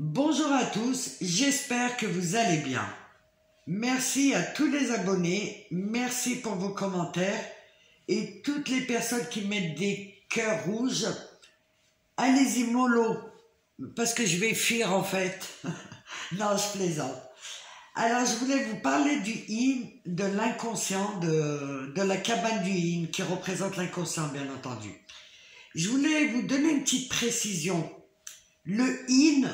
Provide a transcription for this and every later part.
Bonjour à tous, j'espère que vous allez bien. Merci à tous les abonnés, merci pour vos commentaires et toutes les personnes qui mettent des cœurs rouges. Allez-y mollo, parce que je vais fuir en fait. Non, je plaisante. Alors, je voulais vous parler du yin, de l'inconscient, de la cabane du yin qui représente l'inconscient, bien entendu. Je voulais vous donner une petite précision. Le yin,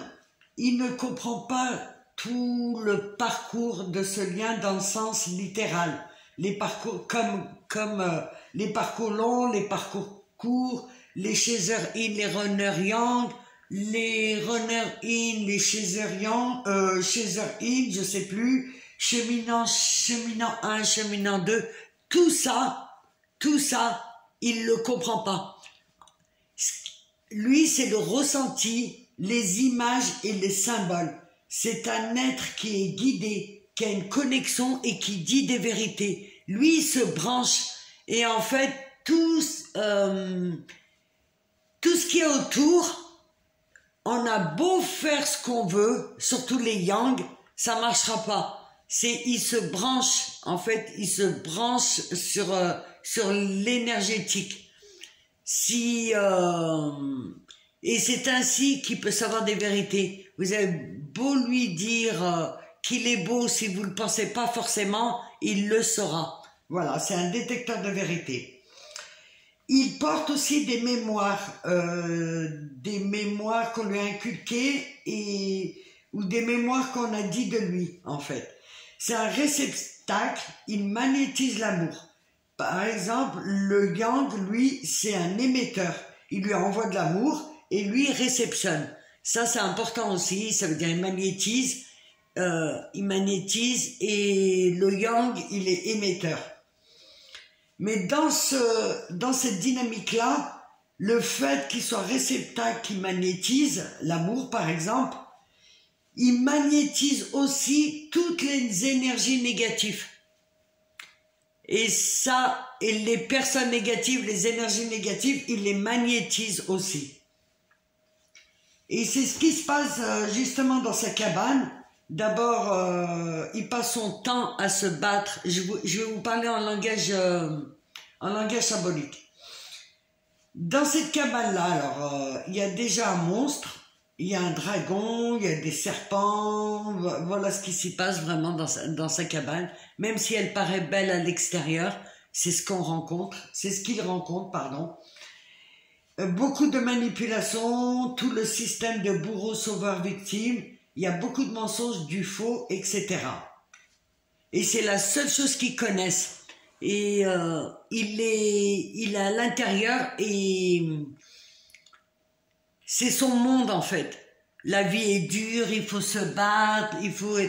il ne comprend pas tout le parcours de ce lien dans le sens littéral. Les parcours comme les parcours longs, les parcours courts, les chaser in, les runner yang, les runner in, les chaser in, je sais plus, cheminant 1, cheminant 2, tout ça, il le comprend pas. Lui, c'est le ressenti, les images et les symboles. C'est un être qui est guidé, qui a une connexion et qui dit des vérités. Lui, il se branche et en fait, tout ce qui est autour, on a beau faire ce qu'on veut, surtout les yang, ça marchera pas. Il se branche, en fait, il se branche sur l'énergétique. Et c'est ainsi qu'il peut savoir des vérités. Vous avez beau lui dire qu'il est beau, si vous ne le pensez pas forcément, il le saura. Voilà, c'est un détecteur de vérité. Il porte aussi des mémoires qu'on lui a inculquées ou des mémoires qu'on a dit de lui, en fait. C'est un réceptacle, il magnétise l'amour. Par exemple, le yang, lui, c'est un émetteur. Il lui envoie de l'amour et lui, il réceptionne. Ça, c'est important aussi. Ça veut dire il magnétise et le yang, il est émetteur. Mais dans cette dynamique-là, le fait qu'il soit réceptacle qui magnétise, l'amour par exemple, il magnétise aussi toutes les énergies négatives. Et les personnes négatives, les énergies négatives, il les magnétise aussi. Et c'est ce qui se passe justement dans sa cabane. D'abord, il passe son temps à se battre. Je vais vous parler en langage symbolique. Dans cette cabane-là, alors, il y a déjà un monstre, il y a un dragon, il y a des serpents. Voilà ce qui s'y passe vraiment dans sa cabane. Même si elle paraît belle à l'extérieur, c'est ce qu'on rencontre, c'est ce qu'il rencontre, pardon. Beaucoup de manipulations, tout le système de bourreau, sauveur, victime. Il y a beaucoup de mensonges, du faux, etc. Et c'est la seule chose qu'ils connaissent. Et il est à l'intérieur et c'est son monde en fait. La vie est dure, il faut se battre, il faut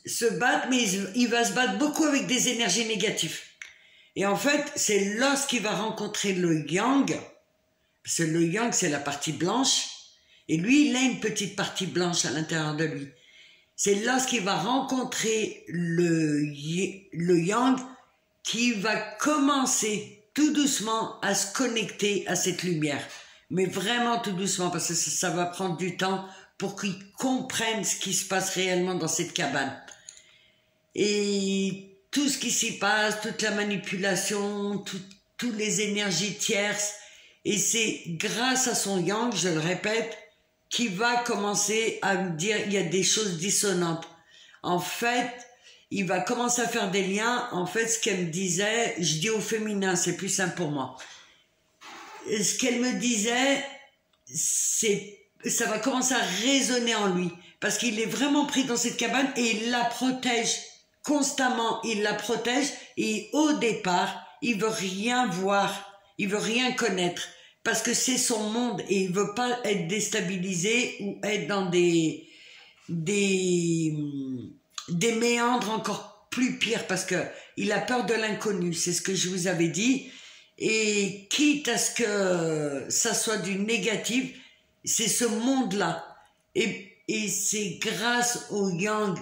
se battre, mais il va se battre beaucoup avec des énergies négatives. Et en fait, c'est lorsqu'il va rencontrer le yang, parce que le yang, c'est la partie blanche, et lui, il a une petite partie blanche à l'intérieur de lui. C'est lorsqu'il va rencontrer le yang qui va commencer tout doucement à se connecter à cette lumière. Mais vraiment tout doucement, parce que ça va prendre du temps pour qu'il comprenne ce qui se passe réellement dans cette cabane. Et tout ce qui s'y passe, toute la manipulation, toutes les énergies tierces, et c'est grâce à son yang, je le répète, qui va commencer à me dire il y a des choses dissonantes. En fait, il va commencer à faire des liens. En fait, ce qu'elle me disait, je dis au féminin, c'est plus simple pour moi. Ce qu'elle me disait, ça va commencer à résonner en lui, parce qu'il est vraiment pris dans cette cabane et il la protège constamment. Il la protège et au départ, il veut rien voir, il veut rien connaître. Parce que c'est son monde et il veut pas être déstabilisé ou être dans des méandres encore plus pires parce que il a peur de l'inconnu, c'est ce que je vous avais dit. Et quitte à ce que ça soit du négatif, c'est ce monde-là. Et c'est grâce au yang,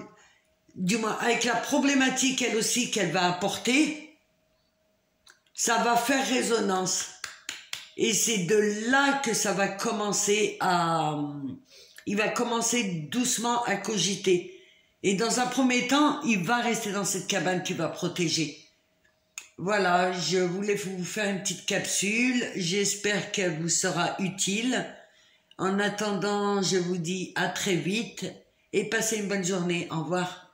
du moins avec la problématique elle aussi qu'elle va apporter, ça va faire résonance. Et c'est de là que ça va commencer à... Il va commencer doucement à cogiter. Et dans un premier temps, il va rester dans cette cabane qu'il va protéger. Voilà, je voulais vous faire une petite capsule. J'espère qu'elle vous sera utile. En attendant, je vous dis à très vite et passez une bonne journée. Au revoir.